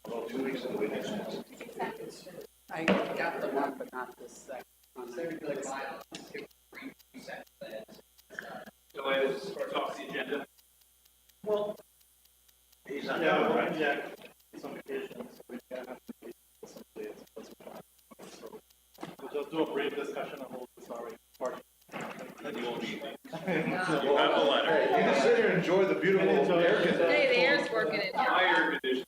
Well, 2 weeks ago we had chance. I got the one, but not this second one. So it starts off the agenda. Well, he's not Yeah, done, right? yeah, it's on vacation, so we can't have to be simply it's so we'll just do a brief discussion of all this already. Then you won't be. You have the letter. Hey, you can sit here and enjoy the beautiful air conditioning. Hey, the air's working in here. Higher condition.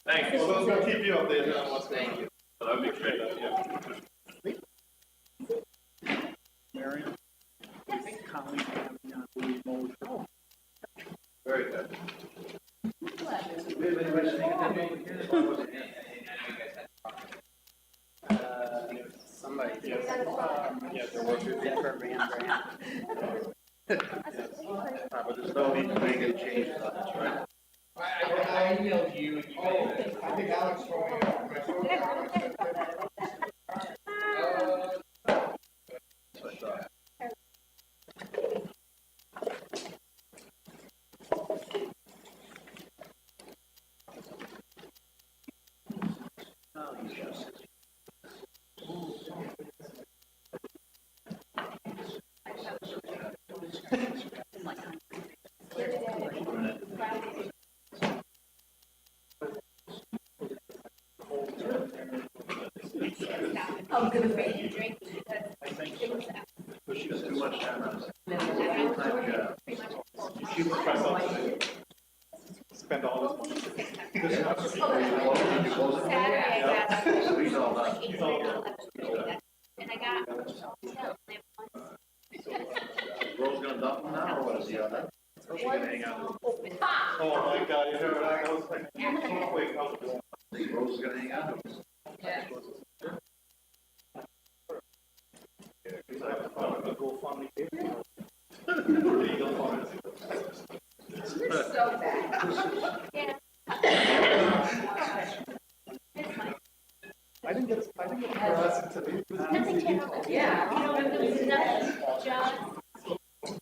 Thank you. So we'll keep you updated on what's going on. That'd be great. Yeah. Marion, I think Colleen had me on the remote. Very good. We have anybody saying anything here? Or was it him? Somebody. Yes, there were two. Jennifer Van Brandt. But there's no need to make any changes on this, right? I emailed you. I think Alex told me. That's what I thought. Oh, yes. I'm gonna make you drink because it was But she was too much time on it. pretty much. She was trying to spend all this money. Saturday, I got. So he's all done. He's all done. And I got. Rose gonna dump him now, or what is he on that? Or she gonna hang out? Ha! Oh my God, you know, I was like, so quick, I was Think Rose is gonna hang out? Yeah. I have to file a GoFundMe page. Legal funds. You're so bad. Yeah. I didn't get harassed today. Nothing came of it. Yeah. You know, there was nothing, just.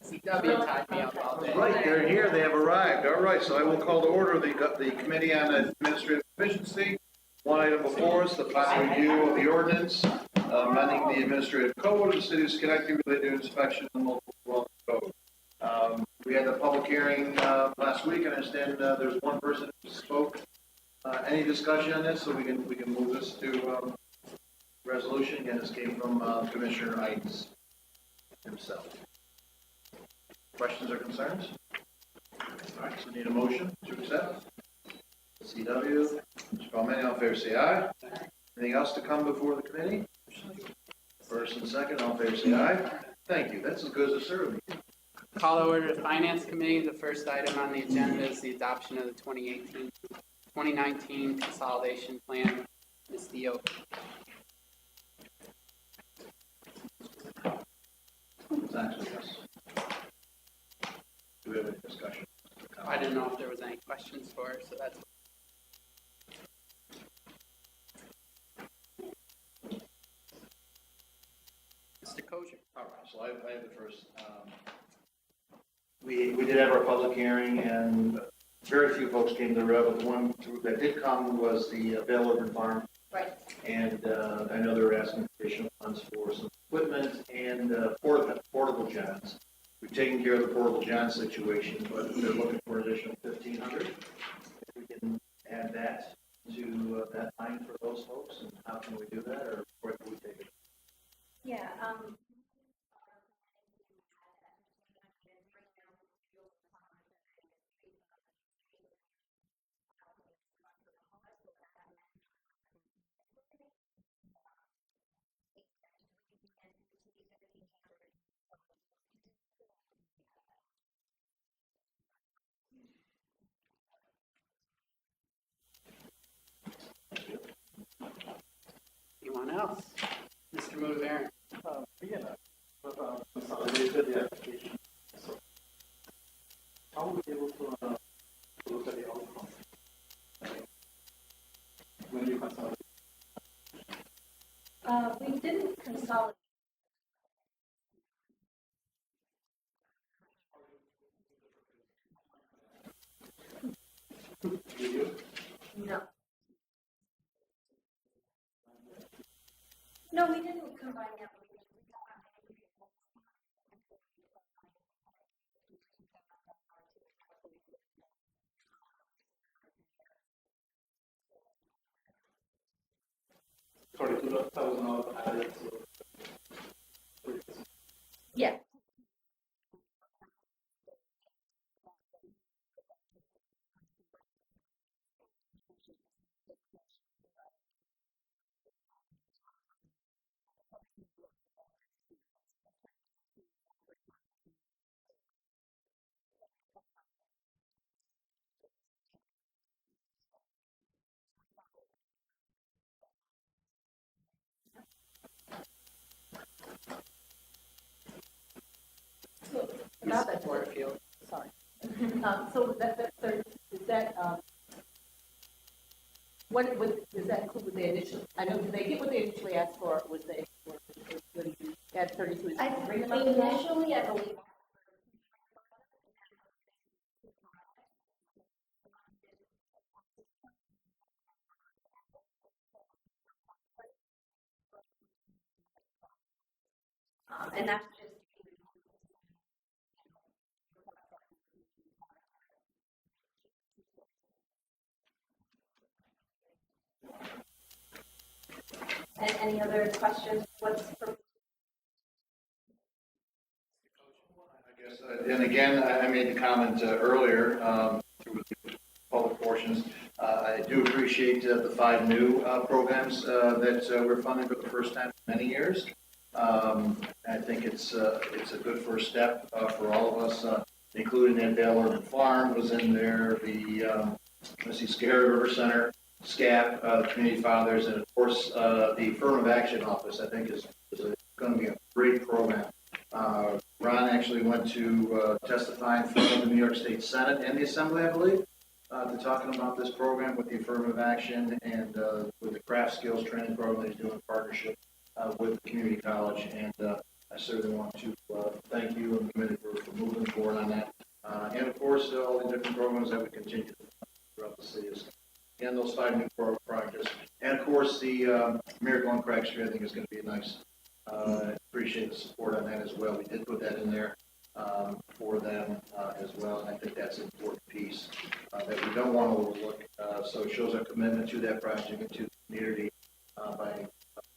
CW tied me up all day. Right, they're here, they have arrived. All right, so I will call to order the Committee on Administrative Efficiency. One item before us, the final review of the ordinance, amending the administrative code of the city of Schenectady related to inspection and multiple dwelling code. We had the public hearing last week, and I understand there's one person who spoke. Any discussion on this, so we can move this to resolution? Again, this came from Commissioner Ides himself. Questions or concerns? All right, so need a motion to accept. CW, Mr. Palmini, all in favor, say aye. Anything else to come before the committee? First and second, all in favor, say aye. Thank you, that's as good as a survey. Call to order the Finance Committee. The first item on the agenda is the adoption of the 2019 Consolidation Plan. Ms. Dio. It's actually yes. Do we have any discussion? I didn't know if there was any questions for her, so that's. Mr. Kosher. All right, so I have the first. We did have our public hearing, and very few folks came to the but the one that did come was the Bell Urban Farm. Right. And I know they were asking for additional funds for some equipment and portable johns. We've taken care of the portable john situation, but they're looking for an additional $1,500. If we can add that to that line for those folks, and how can we do that, or where can we take it? Yeah, Anyone else? Mr. Motivaren. Again, consolidated the application. So, how will we be able to look at the outcome? When you consolidate? we didn't consolidate. No. No, we didn't combine the applications. $42,000 added, so. Yeah. About that, Porterfield. sorry. So is that, what does that include with the initial, I know, did they get what they initially asked for, was they, when you add 32, is I it bring them up to that? initially, I believe. And that's just. And any other questions? What's for? I guess, and again, I made the comment earlier through the public portions. I do appreciate the 5 new programs that we're funding for the first time in many years. I think it's a good first step for all of us, including that Dale Urban Farm was in there, the Scary River Center, SCAP, the Community Fathers, and of course the Affirmative Action Office. I think is going to be a great program. Ron actually went to testify in front of the New York State Senate and the Assembly, I believe, to talking about this program with the affirmative action and with the craft skills training program that he's doing in partnership with the community college. And I certainly want to thank you and the committee for moving forward on that. And of course, all the different programs that we continue to fund throughout the city. And those 5 new projects. And of course, the Miracle on Craig Street, I think is going to be a nice. Appreciate the support on that as well. We did put that in there for them as well, and I think that's an important piece that we don't want to overlook. So it shows our commitment to that project and to the community by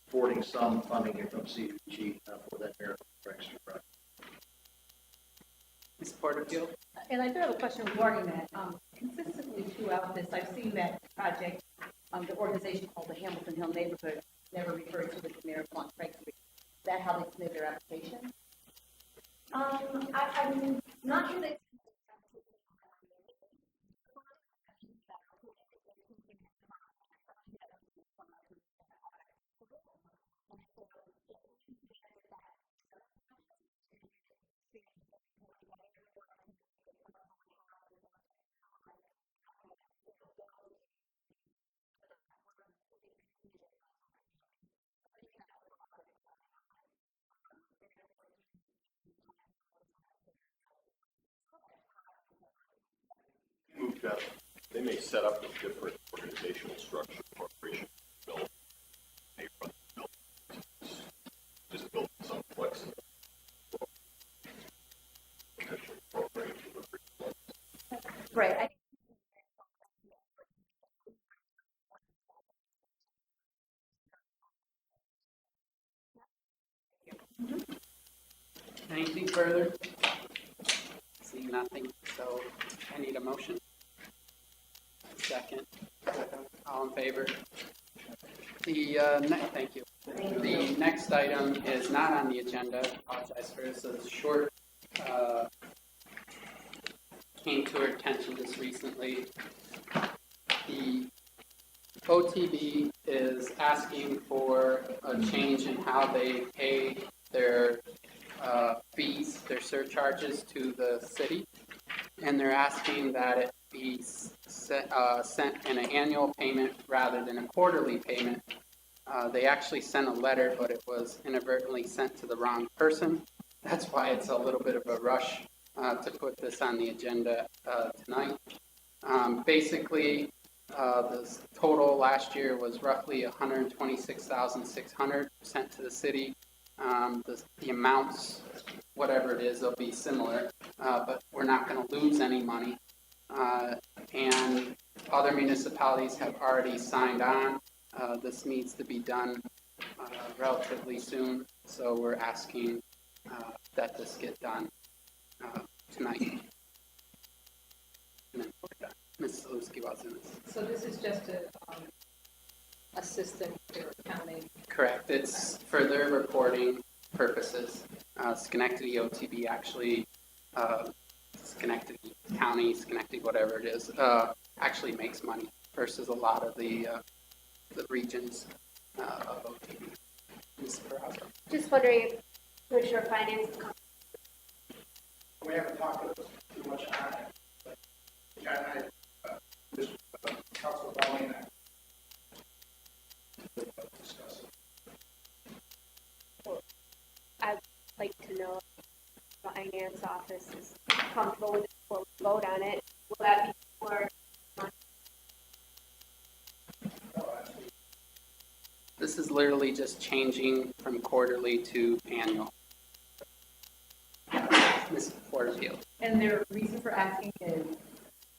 affording some funding here from CDBG for that Miracle on Craig Street project. Ms. Porterfield? And I do have a question regarding that. Consistently throughout this, I've seen that project, the organization called the Hamilton Hill Neighborhood never referred to the Miracle on Craig Street. Is that how they submit their application? I'm not sure that. Moved up, they may set up a different organizational structure, corporation, build, they run the building, just build some flexible potential program delivery. Right. Anything further? See nothing, so I need a motion. Second. All in favor? Thank you. The next item is not on the agenda. I apologize for this. It's short. Came to our attention just recently. The OTB is asking for a change in how they pay their fees, their surcharges to the city, and they're asking that it be sent in an annual payment rather than a quarterly payment. They actually sent a letter, but it was inadvertently sent to the wrong person. That's why it's a little bit of a rush to put this on the agenda tonight. Basically, the total last year was roughly 126,600 sent to the city. The amounts, whatever it is, they'll be similar, but we're not going to lose any money. And other municipalities have already signed on. This needs to be done relatively soon, so we're asking that this get done tonight. And then we're done. Ms. Zaluski was in this. So this is just a system for accounting. Correct. It's for their reporting purposes. Schenectady OTB actually, Schenectady County, Schenectady, whatever it is, actually makes money versus a lot of the regions of OTB. Ms. Barraza. Just wondering if Commissioner of Finance. We haven't talked too much on it, but John and I, this, Council Bowman and I discuss it. I'd like to know if the finance office is comfortable with it before we vote on it. Will that be for? This is literally just changing from quarterly to annual. Ms. Porterfield. And their reason for asking is,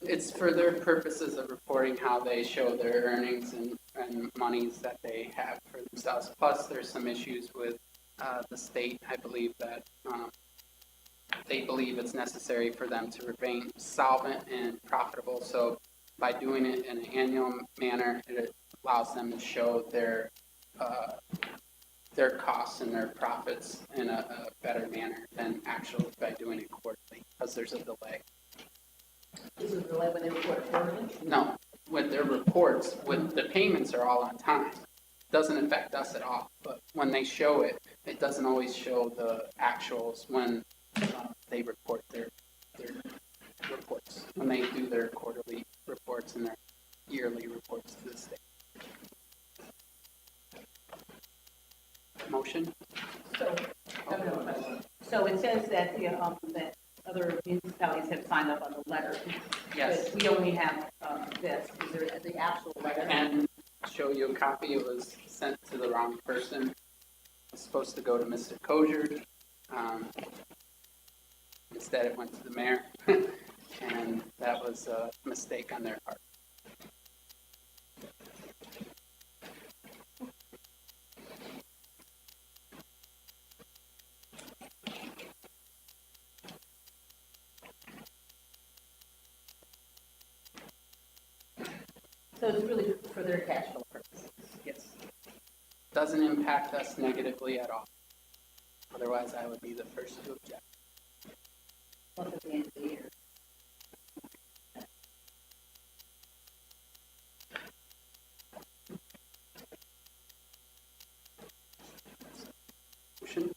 It's for their purposes of reporting how they show their earnings and monies that they have for themselves. Plus, there's some issues with the state. I believe that they believe it's necessary for them to remain solvent and profitable. So by doing it in an annual manner, it allows them to show their costs and their profits in a better manner than actually by doing it quarterly, because there's a delay. this is the way when they report quarterly? No, with their reports, with the payments are all on time. Doesn't affect us at all, but when they show it, it doesn't always show the actuals when they report their reports, when they do their quarterly reports and their yearly reports to the state. Motion? So, I have another question. So it says that that other municipalities have signed up on the letter. Yes. But we only have this. Is there the actual letter? And show you a copy. It was sent to the wrong person. It's supposed to go to Mr. Kosher. Instead, it went to the mayor, and that was a mistake on their part. So it's really for their cash flow purposes. Yes. Doesn't impact us negatively at all. Otherwise, I would be the first to object. Plus at the end of the year. Motion?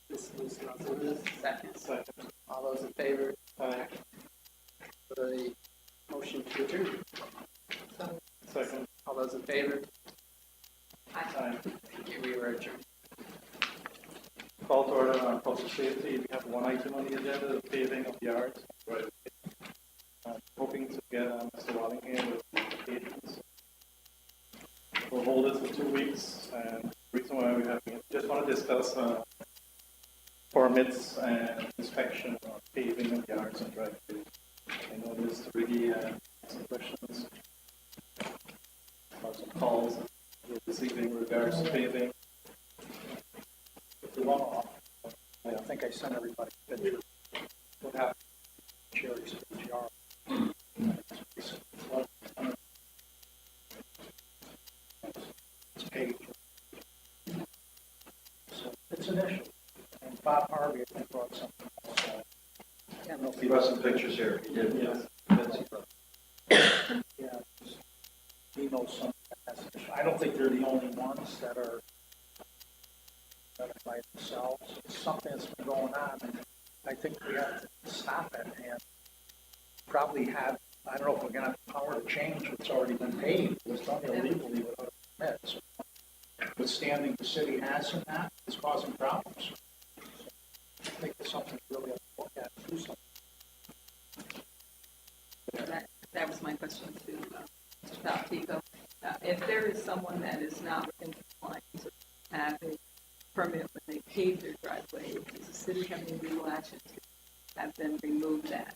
Ms. Lucy Gonzalez, second. All those in favor? Aye. For the motion to adjourn. Second. All those in favor? Aye. Thank you. We were adjourned. Call to order on public safety. We have one item on the agenda, the paving of yards. Right. Hoping to get Mr. Walling here with applications. We'll hold it for 2 weeks, and the reason why we have, we just want to discuss permits and inspection of paving of yards and driveways. I know Mr. Riggy some questions, some calls this evening in regards to paving. If you want, I think I sent everybody a picture. What happened? Cherry's jar. It's page. So it's an issue. And Bob Harvey, I think, brought something else. I can't know if He brought some pictures here. He did. Yes. Yeah, he knows something. I don't think they're the only ones that are by themselves. It's something that's been going on, and I think we have to stop it and probably have, I don't know if we're gonna have the power to change what's already been paid. It was done illegally without a permit. So withstanding the city has in that, it's causing problems. So I think it's something we really have to look at and do something. And that my question to Mr. Valtico. If there is someone that is not in compliance or have a permit when they pave their driveway, does the city have any legal action to have them remove that?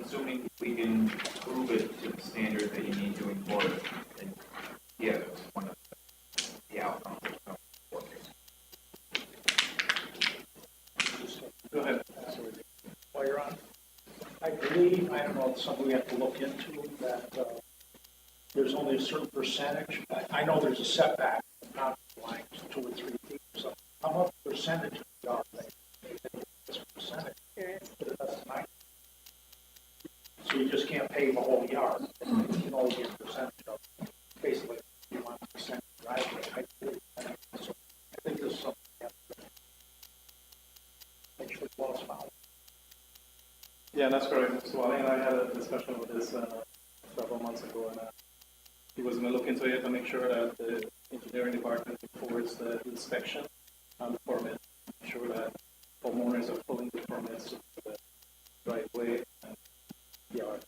Assuming we can prove it to the standard that you need to enforce it, then yeah, that's one of the outcomes of working. Go ahead. While you're on, I believe, I don't know, it's something we have to look into, that there's only a certain percentage. I know there's a setback, not like 2 or 3 feet, so how much percentage of the yard they this percentage? There is. That's nice. So you just can't pave a whole yard, you can only get a percentage of, basically, you want a percent driveway. So I think there's something we have to make sure close about. Yeah, that's correct. So Ali and I had a discussion with this several months ago, and he was going to look into it to make sure that the engineering department reports the inspection on the permit, make sure that homeowners are pulling the permits for the driveway and yard.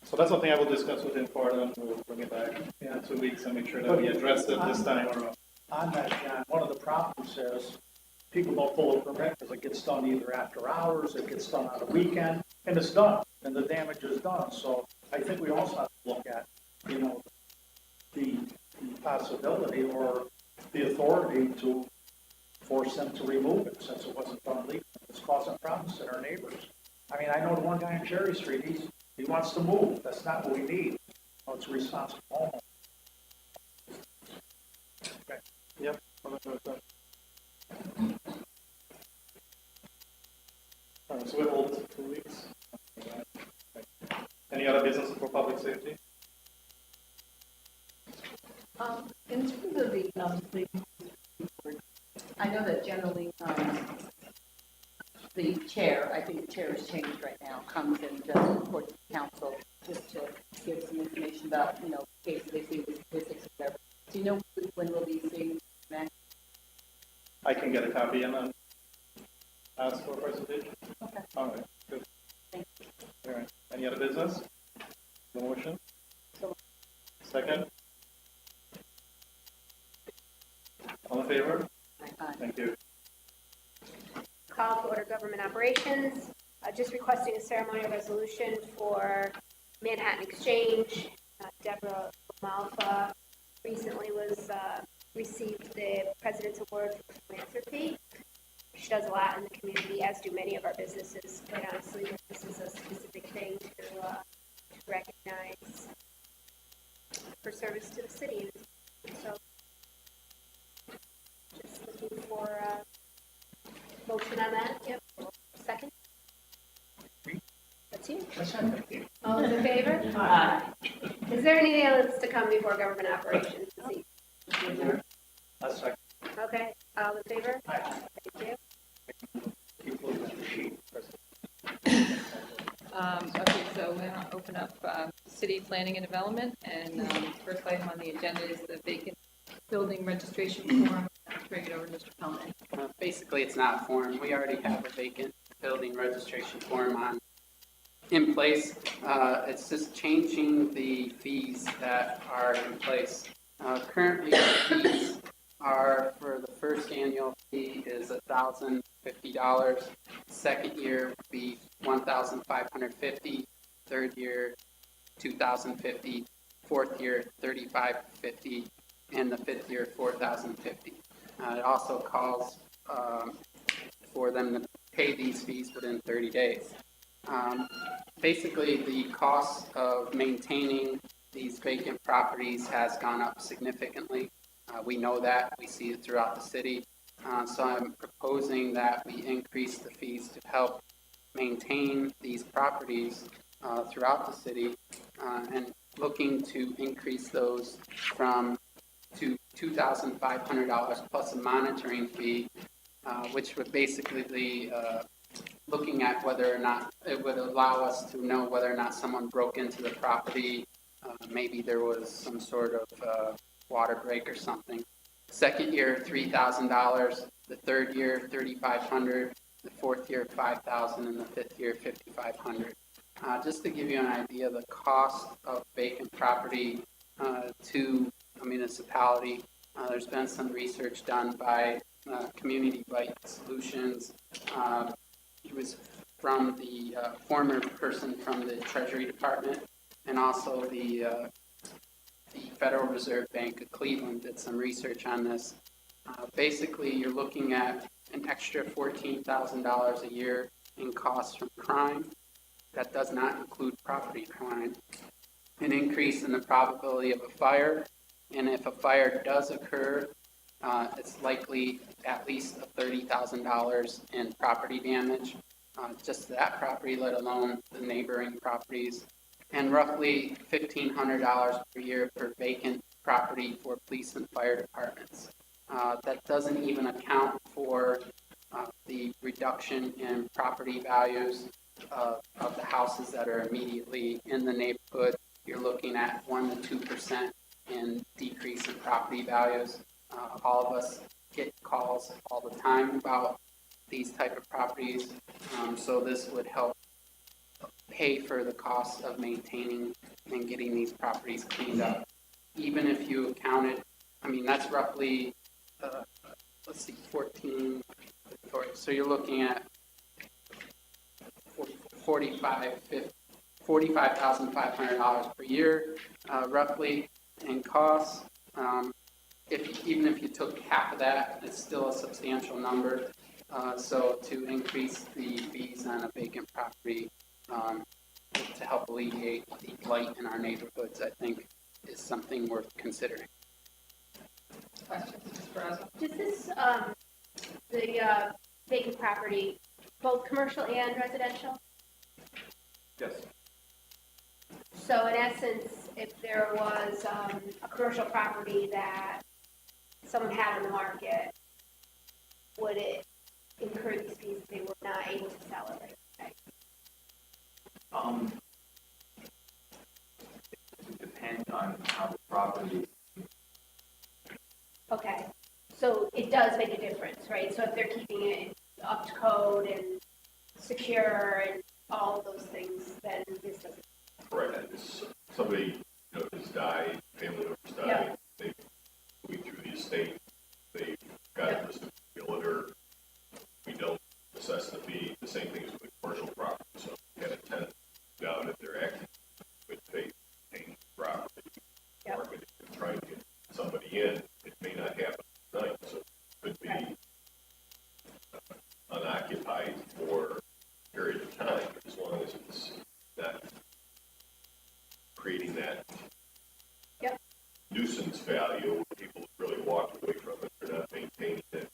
So that's something I will discuss with him further, and we'll bring it back in 2 weeks and make sure that we address it this time around. On that, John, one of the problems is people don't pull a permit because it gets done either after hours, it gets done on a weekend, and it's done, and the damage is done. So I think we also have to look at, the possibility or the authority to force them to remove it since it wasn't done legally. It's causing problems to our neighbors. I mean, I know the one guy on Cherry Street, he wants to move. That's not what we need. Oh, it's a responsible homeowner. Okay. Yep. All right, so we'll hold it for 2 weeks. Any other business for public safety? In terms of the I know that generally, the chair, I think the chair has changed right now, comes and does report to the council just to give some information about, cases they see with statistics or whatever. Do you know when we'll be seeing that? I can get a copy and then ask for a presentation. Okay. All right, good. Thank you. All right, any other business? No motion? So- Second? All in favor? Aye. Thank you. Call to order government operations, just requesting a ceremonial resolution for Manhattan Exchange. Deborah Malfa recently received the President's Award for philanthropy. She does a lot in the community, as do many of our businesses. Quite honestly, this is a specific thing to recognize her service to the city. So, just looking for a motion on that. Yep. Second? That's you. All those in favor? Aye. Is there anything else to come before government operations this evening? A second. Okay, all in favor? Aye. Thank you. Keep looking at the sheet. Okay, so we're going to open up city planning and development, and first item on the agenda is the vacant building registration form. I'll bring it over to Mr. Pelman. Basically, it's not a form. We already have a vacant building registration form in place. It's just changing the fees that are in place. Currently, the fees are, for the first annual fee is $1,050. Second year would be $1,550. Third year, $2,050. Fourth year, $3,550. And the fifth year, $4,050. It also calls for them to pay these fees within 30 days. Basically, the cost of maintaining these vacant properties has gone up significantly. We know that. We see it throughout the city. So I'm proposing that we increase the fees to help maintain these properties throughout the city, and looking to increase those to $2,500 plus a monitoring fee, which would basically be looking at whether or not it would allow us to know whether or not someone broke into the property. Maybe there was some sort of water break or something. Second year, $3,000. The third year, $3,500. The fourth year, $5,000, and the fifth year, $5,500. Just to give you an idea, the cost of vacant property to a municipality, there's been some research done by Community Bite Solutions. He was from the former person from the Treasury Department, and also the Federal Reserve Bank of Cleveland did some research on this. Basically, you're looking at an extra $14,000 a year in costs from crime. That does not include property crime. An increase in the probability of a fire, and if a fire does occur, it's likely at least $30,000 in property damage, just to that property, let alone the neighboring properties, and roughly $1,500 per year per vacant property for police and fire departments. That doesn't even account for the reduction in property values of the houses that are immediately in the neighborhood. You're looking at 1 to 2% in decrease in property values. All of us get calls all the time about these type of properties, so this would help pay for the cost of maintaining and getting these properties cleaned up. Even if you accounted, I mean, that's roughly, let's see, 14, so you're looking at $45,500 per year, roughly, in costs. Even if you took half of that, it's still a substantial number. So to increase the fees on a vacant property to help alleviate the blight in our neighborhoods, I think, is something worth considering. Questions, Mr. Brazel? Does this, the vacant property, both commercial and residential? Yes. So in essence, if there was a commercial property that someone had on the market, would it incur these fees if they were not able to sell it? Okay. It depends on how the property. Okay, so it does make a difference, right? So if they're keeping it up to code and secure and all of those things, then this doesn't. Correct. It's somebody, has died, family members died, Yeah. they've moved through the estate, they've got a listed realtor. We don't assess the fee. The same thing is with commercial property. So if you have a tenant down if they're acting with faith, paying property, Yep. marketing, and trying to get somebody in, it may not happen tonight. So it could be unoccupied for a period of time, as long as it's not creating that Yep. nuisance value where people really walk away from it. They're not maintaining it.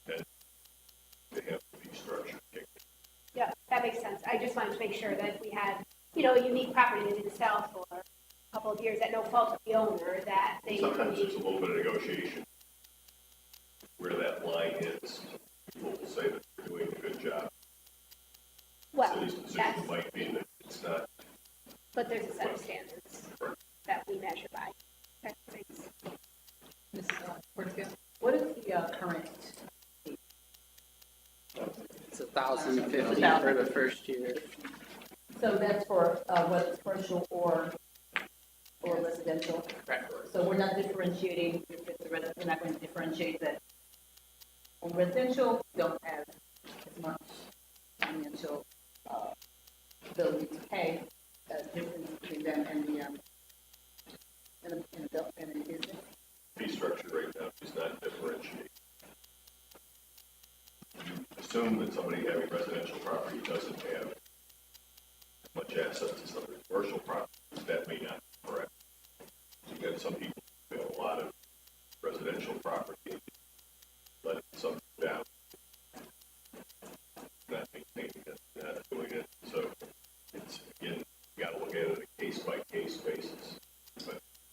And they have the fee structure kicked in. Yeah, that makes sense. I just wanted to make sure that if we had, a unique property that didn't sell for a couple of years at no fault of the owner, that they would Sometimes be. it's a little bit of negotiation where that line is. People will say that they're doing a good job. Well, City's position that's, might be that it's not. but there's a set of standards that we measure by. Okay, thanks. Ms. Porterfield? What is the current? It's $1,050 for the first year. So that's for whether it's commercial or residential. Correct. So we're not differentiating, if it's a we're not going to differentiate that on residential, don't have as much financial ability to pay, difference between them and the and a business. Fee structure right now is not differentiated. You assume that somebody having residential property doesn't have as much assets as somebody commercial property. That may not be correct. You've got some people who have a lot of residential property, letting some down, not maintaining it, not doing it. So it's, again, you got to look at it on a case-by-case basis.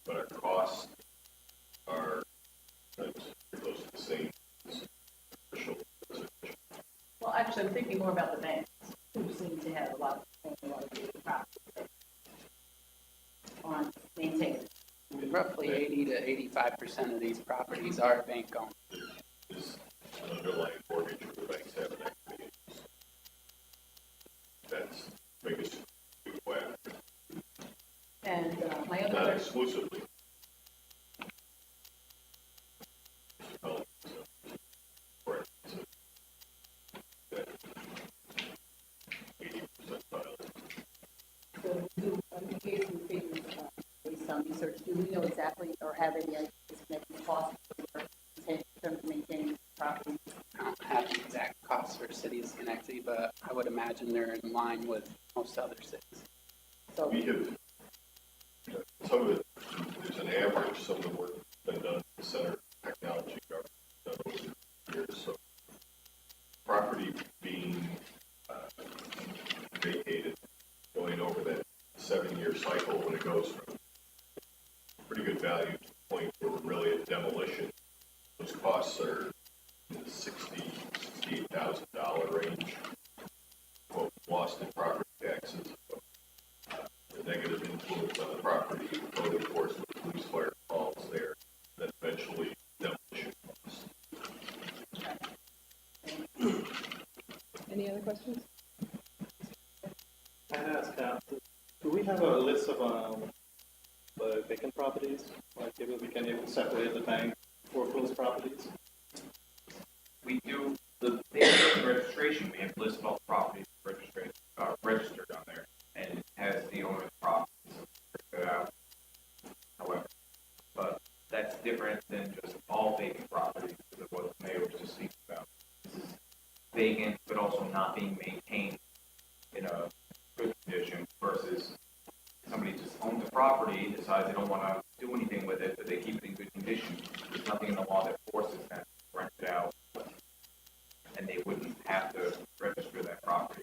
But our costs are close to the same as commercial. Well, actually, I'm thinking more about the banks, who seem to have a lot of property on maintaining. Roughly 80 to 85% of these properties are bank owned. Is an underlying mortgage where the banks have an equity. That's the biggest research, do we know exactly or have any idea what the cost in terms of maintaining property? I don't have the exact costs for city of Schenectady, but I would imagine they're in line with most other cities. So, We have, some of it, there's an average, some of the work has been done at the Center of Technology Government done over the years. So property being vacated, going over that 7-year cycle when it goes from pretty good value to the point where we're really at demolition. Those costs are in the $68,000 range. Quote, lost in property taxes, the negative influence on the property, code enforcement, police, fire calls there, then eventually demolition costs. Any other questions? I'd ask, do we have a list of vacant properties? Like maybe we can even separate the bank foreclosed properties? We do, the data registration, we have a list of all the properties registered on there, and it has the owner's properties figured out. However, but that's different than just all vacant properties, because of what the mayor was just speaking about. This is vacant, but also not being maintained in a good condition versus somebody just owns a property, decides they don't want to do anything with it, but they keep it in good condition. There's nothing in the law that forces them to rent it out, and they wouldn't have to register that property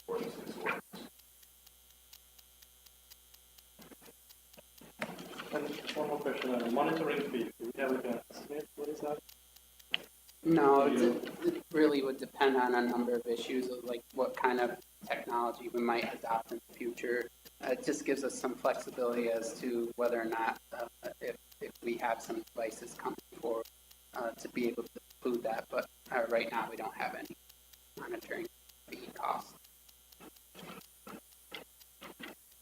for this ordinance. And one more question, monitoring fee, do we have an estimate, what is that? No, it really would depend on a number of issues, like what kind of technology we might adopt in the future. It just gives us some flexibility as to whether or not, if we have some devices coming forward, to be able to include that. But right now, we don't have any monitoring fee costs.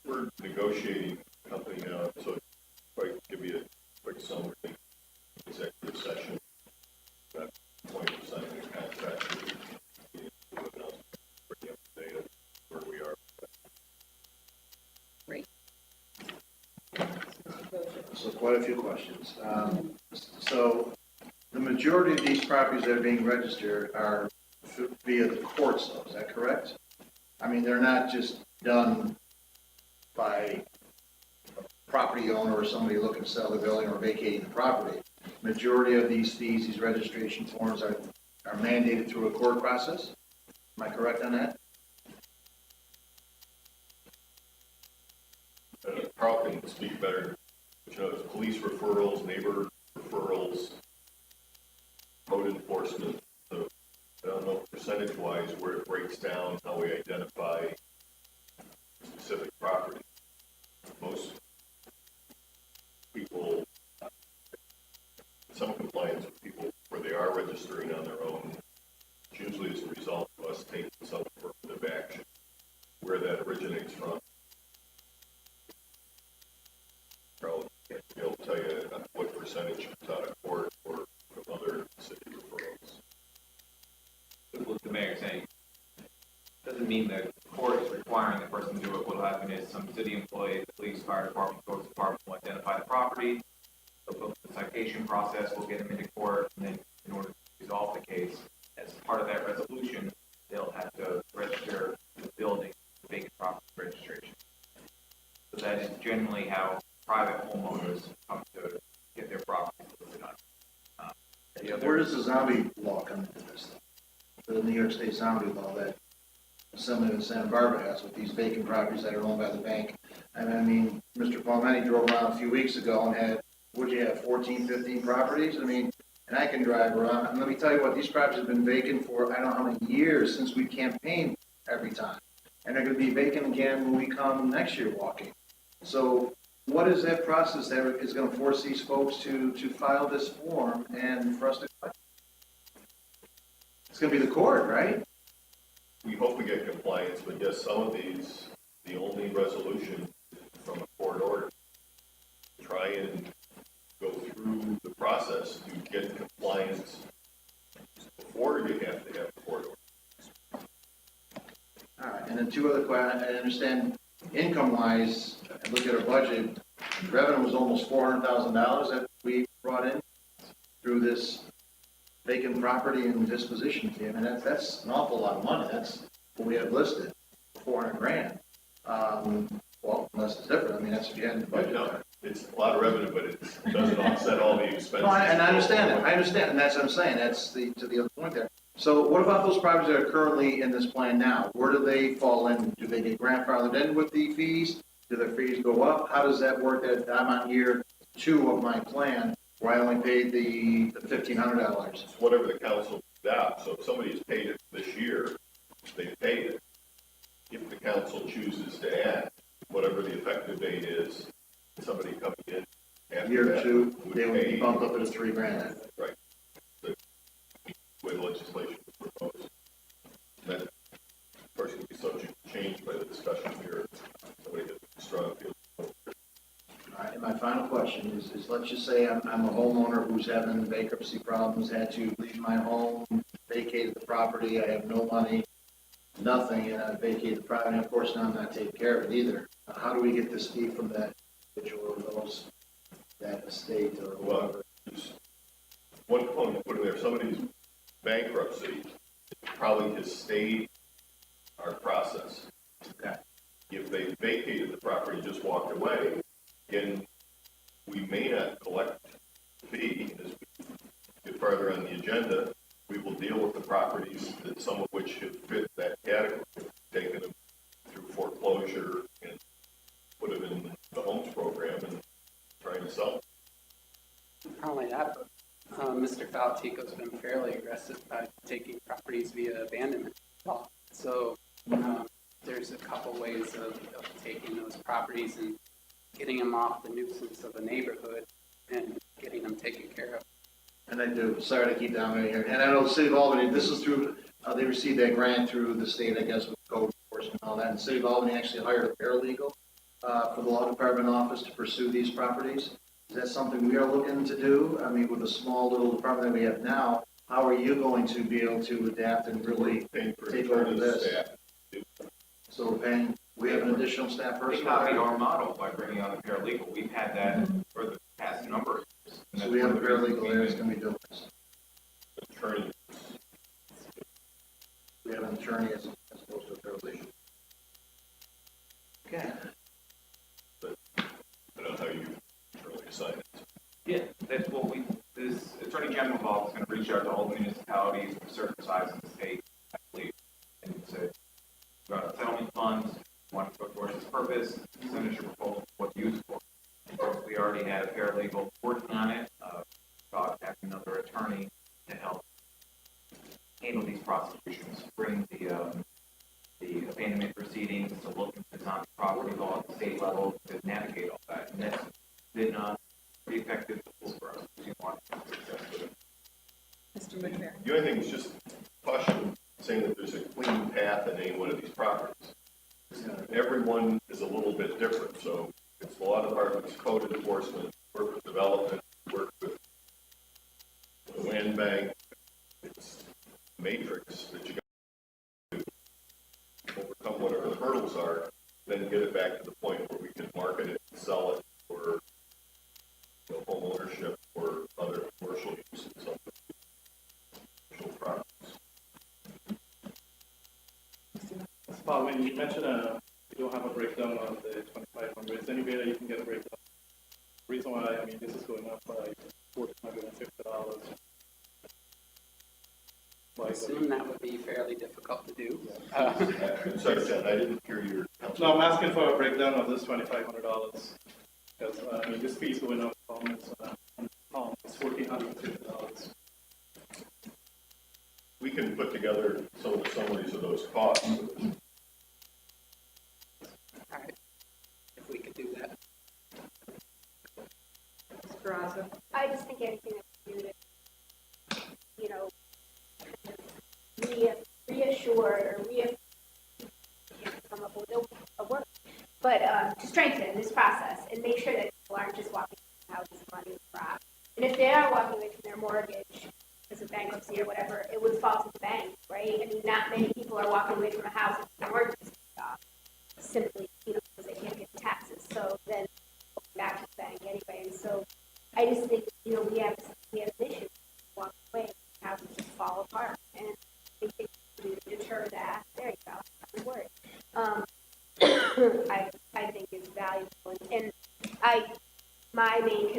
We're negotiating a company now, so if I give you a quick summary, executive session, about 20% of the contract, pretty up to date of where we are. great. So quite a few questions. So the majority of these properties that are being registered are via the courts, though, is that correct? I mean, they're not just done by a property owner or somebody looking to sell the building or vacating the property. Majority of these fees, these registration forms are mandated through a court process? Am I correct on that? Carl can speak better, but you know, it's police referrals, neighbor referrals, code enforcement. So I don't know percentage-wise where it breaks down, how we identify specific property. Most people, some compliance with people where they are registering on their own, it's usually as a result of us taking some affirmative action. Where that originates from, Carl can't be able to tell you what percentage comes out of court or from other city referrals. What the mayor's saying doesn't mean that the court is requiring the person to do it. What will happen is some city employee, the police, fire department, codes department will identify the property. They'll go through the citation process. We'll get them into court, and then in order to resolve the case, as part of that resolution, they'll have to register the building, the vacant property registration. So that is generally how private homeowners come to get their property listed on. Where does the zombie law come into this? The New York State zombie law that Assemblyman in Santa Barbara has with these vacant properties that are owned by the bank. And I mean, Mr. Palmetti drove around a few weeks ago and had, what'd you have, 14, 15 properties? I mean, and I can drive around, and let me tell you what, these properties have been vacant for I don't know how many years since we campaigned every time. And they're gonna be vacant again when we come next year walking. So what is that process that is gonna force these folks to file this form and for us to collect? It's gonna be the court, right? We hope we get compliance, but yes, some of these, the only resolution from a court order. Try and go through the process to get compliance before you have to have a court order. All right, and then two other questions. I understand income-wise, I look at our budget, revenue was almost $400,000 that we brought in through this vacant property and disposition fee. I mean, that's an awful lot of money. That's what we have listed, 400 grand. Well, unless it's different, I mean, that's what you had in the budget. No, it's a lot of revenue, but it doesn't offset all the expenses. No, and I understand that. I understand, and that's what I'm saying. That's to the other point there. So what about those properties that are currently in this plan now? Where do they fall in? Do they get grandfathered in with the fees? Do their fees go up? How does that work? That I'm on year 2 of my plan, where I only paid the $1,500. It's whatever the council adopts. So if somebody has paid it this year, they've paid it. If the council chooses to add, whatever the effective date is, somebody coming in after Year that 2, would they would be pay. bumped up to $3,000. Right. The way the legislation was proposed. That, of course, can be subject to change by the discussion here. Somebody has a strong feeling. All right, and my final question is let's just say I'm a homeowner who's having bankruptcy problems, had to leave my home, vacated the property, I have no money, nothing, and I vacated the property, and of course now I'm not taking care of it either. How do we get this fee from that individual or that estate or whatever? There's one component, put in there, if somebody's bankruptcy, probably has stayed our process. Okay. If they vacated the property, just walked away, again, we may not collect the fee. As we get farther on the agenda, we will deal with the properties that some of which have fit that category, taking them through foreclosure and put them in the homes program and trying to sell them. Not only that, but Mr. Faltico's been fairly aggressive by taking properties via abandonment law. So there's a couple ways of taking those properties and getting them off the nuisance of a neighborhood and getting them taken care of. And I do, sorry to keep dominating here. And I know the city of Albany, this is through, they received that grant through the state, I guess, with code enforcement and all that. And the city of Albany actually hired a paralegal for the law department office to pursue these properties. Is that something we are looking to do? I mean, with the small little department that we have now, how are you going to be able to adapt and really Paying for take over attorneys, this? staff. So we're paying, we have an additional staff We person? copied our model by bringing on a paralegal. We've had that for the past number of years. And So that's we have a one of the reasons paralegal we there that's made- going to be doing this. Attorney, We have an attorney as opposed to a paralegal. Okay. I don't know how you really assign it. Yeah, that's what this Attorney General involved is going to reach out to all the municipalities of a certain size in the state, I believe, and say, we've got a settlement fund, want to put towards this purpose, send us your proposal, what to use it for. Of course, we already had a paralegal working on it, about having another attorney to help handle these prosecutions, bring the abandonment proceedings, to look into the property law at the state level, to navigate all that. And that's been pretty effective tool for us. We want success with it. Mr. McNair. The only thing is just caution, saying that there's a clean path in any one of these properties. Everyone is a little bit different, so it's law departments, code enforcement, work with development, work with the land bank. It's a matrix that you got to overcome whatever the hurdles are, then get it back to the point where we can market it, sell it, or home ownership or other commercial use in some commercial products. Paul, when you mentioned you don't have a breakdown of the 2,500, is there any way that you can get a breakdown? The reason why, I mean, this is going up by $1,450. I assume that would be fairly difficult to do. Sorry, John, I didn't hear your counsel. No, I'm asking for a breakdown of this $2,500. Because, I mean, this fee's going up almost, it's $1,450. We can put together some of the summaries of those costs. All right, if we could do that. Mr. Raza. I just think anything that can do to, you know, reassure or come up with a word, but to strengthen this process and make sure that people aren't just walking from houses money crap. And if they are walking away from their mortgage because of bankruptcy or whatever, it would fall to the bank, right? I mean, not many people are walking away from a house with their mortgage is paid off simply, you know, because they can't get the taxes. So then back to the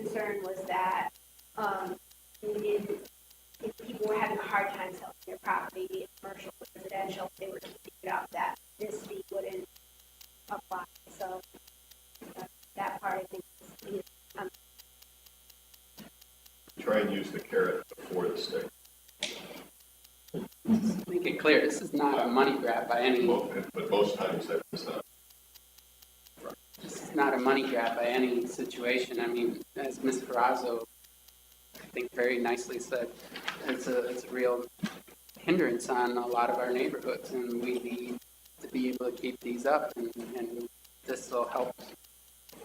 concern was that, if people were having a hard time selling their property, commercial, residential, they were keeping it up, that this fee wouldn't apply. So that part, I think, is, Try and use the carrot before the stick. Make it clear, this is not a money grab by any, But most times that's not. this is not a money grab by any situation. I mean, as Ms. Carrazzo, I think very nicely said, it's a real hindrance on a lot of our neighborhoods, and we need to be able to keep these up, and this will help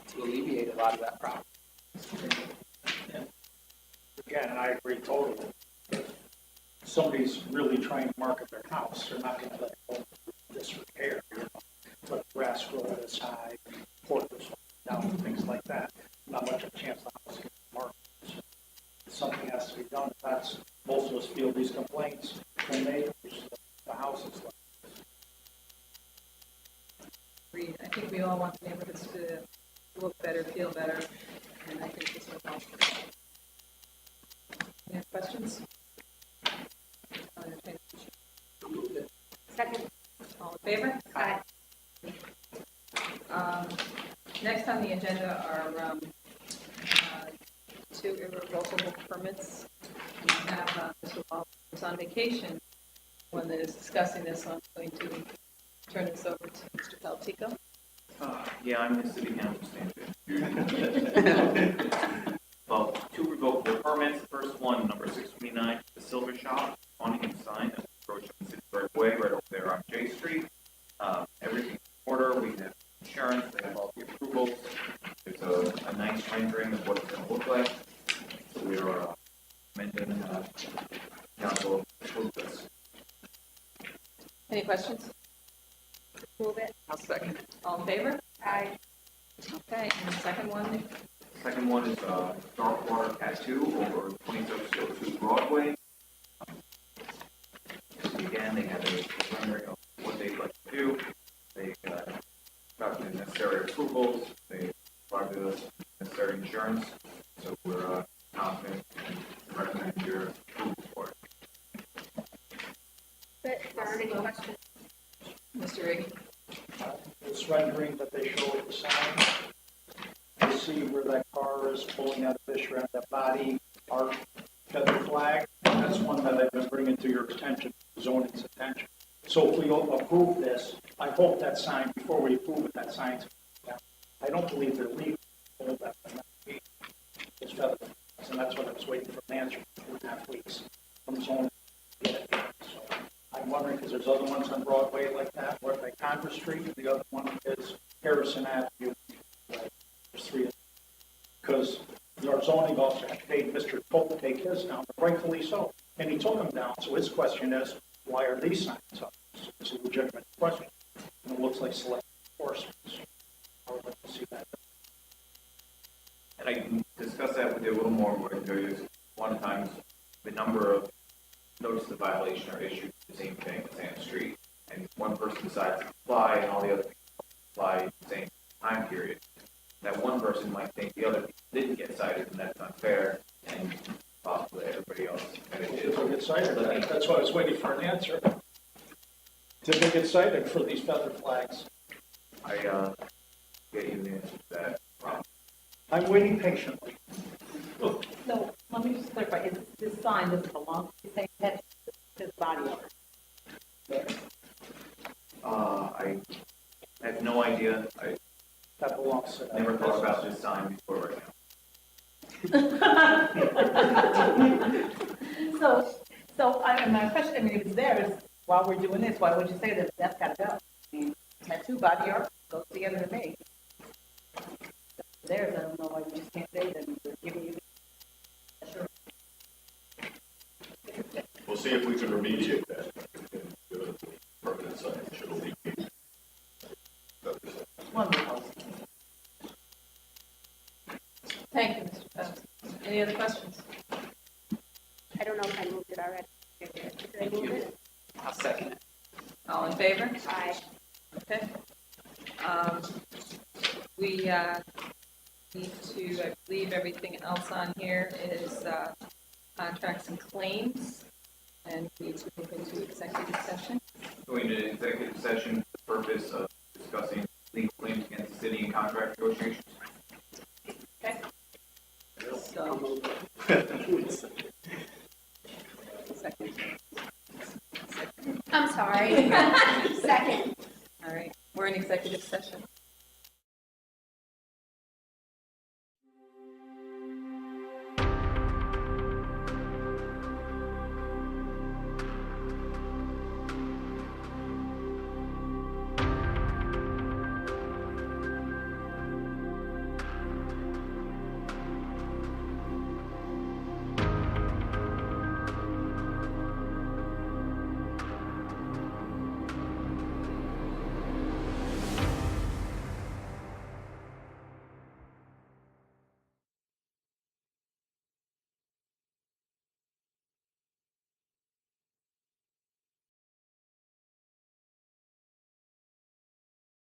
to alleviate a lot of that problem. Again, and I agree totally. If somebody's really trying to market their house, they're not gonna let it go through disrepair, you know, let grass grow at its high, portals down, things like that. Not much of a chance the house gets marketed. So something has to be done. If that's, most of us feel these complaints from neighbors, the houses like Agreed. I think we all want the neighborhoods to look better, feel better, and I think this will help. Any other questions? I'll entertain a motion. second. All in favor? Aye. Next on the agenda are two irrevocable permits. We have Mr. Wallace is on vacation when that is discussing this, so I'm going to turn this over to Mr. Paltico. Yeah, I'm the city council standard. Well, two revocable permits. The first one, number 629, the Silver Shop, awning sign that's approaching Pittsburgh Way, right over there on J Street. Everything's in order. We have insurance. They have all the approvals. There's a nice rendering of what it's going to look like. So we are amending council approve this. Any questions? Move it. I'll second it. All in favor? Aye. Okay, and the second one, Second one is Dark Water Tattoo over 2602 Broadway. Again, they have a rendering of what they'd like to do. They got the necessary approvals. They provided us necessary insurance. So we're confident and recommend your approval for it. But if there aren't any questions, Mr. Riggi. this rendering that they show at the sign. You see where that car is pulling out of fish around that body, our feather flag. That's one that I've been bringing to your attention, zoning's attention. So if we approve this, I hope that sign, before we approve it, that sign's down. I don't believe they're legal. Hold that for that week. It's feather flags, and that's what I was waiting for an answer for 2.5 weeks from zoning. to get it. So I'm wondering, because there's other ones on Broadway like that, where like Congress Street, and the other one is Harrison Avenue. There's three of them. Because our zoning officer had paid Mr. Pope to take his down, rightfully so. And he took them down, so his question is, why are these signs up? It's a legitimate question. And it looks like select enforcement. I would like to see that. And I can discuss that with you a little more. What I can tell you is, a lot of times, the number of notices of violation are issued the same thing, same street, and one person decides to comply, and all the other people comply in the same time period. That one person might think the other people didn't get cited, and that's unfair, and possibly everybody else. And it is. Did they get cited? That's why I was waiting for an answer. Did they get cited for these feather flags? I get you the answer to that problem. I'm waiting patiently. So let me just clarify, is this sign, does it belong to the same pet, this body owner? I have no idea. I That belongs to. never thought about this sign before right now. My question, I mean, if it's there, is while we're doing this, why would you say that that's gotta go? I mean, tattoo, body art, goes together to me. There's, I don't know why you just can't say that we're giving you. Sure. We'll see if we can remediate that. Give it a permanent sign, should alleviate. Wonderful. Thank you, Mr. Paltico. Any other questions? I don't know if I moved it already. Did I Thank move you. it? I'll second it. All in favor? Aye. Okay. We need to, I believe, believe everything else on here is contracts and claims, and we need to move into executive session. Going to executive session for the purpose of discussing legal claims against the city and contract negotiations. So, second. I'm sorry. Second. All right, we're in executive session.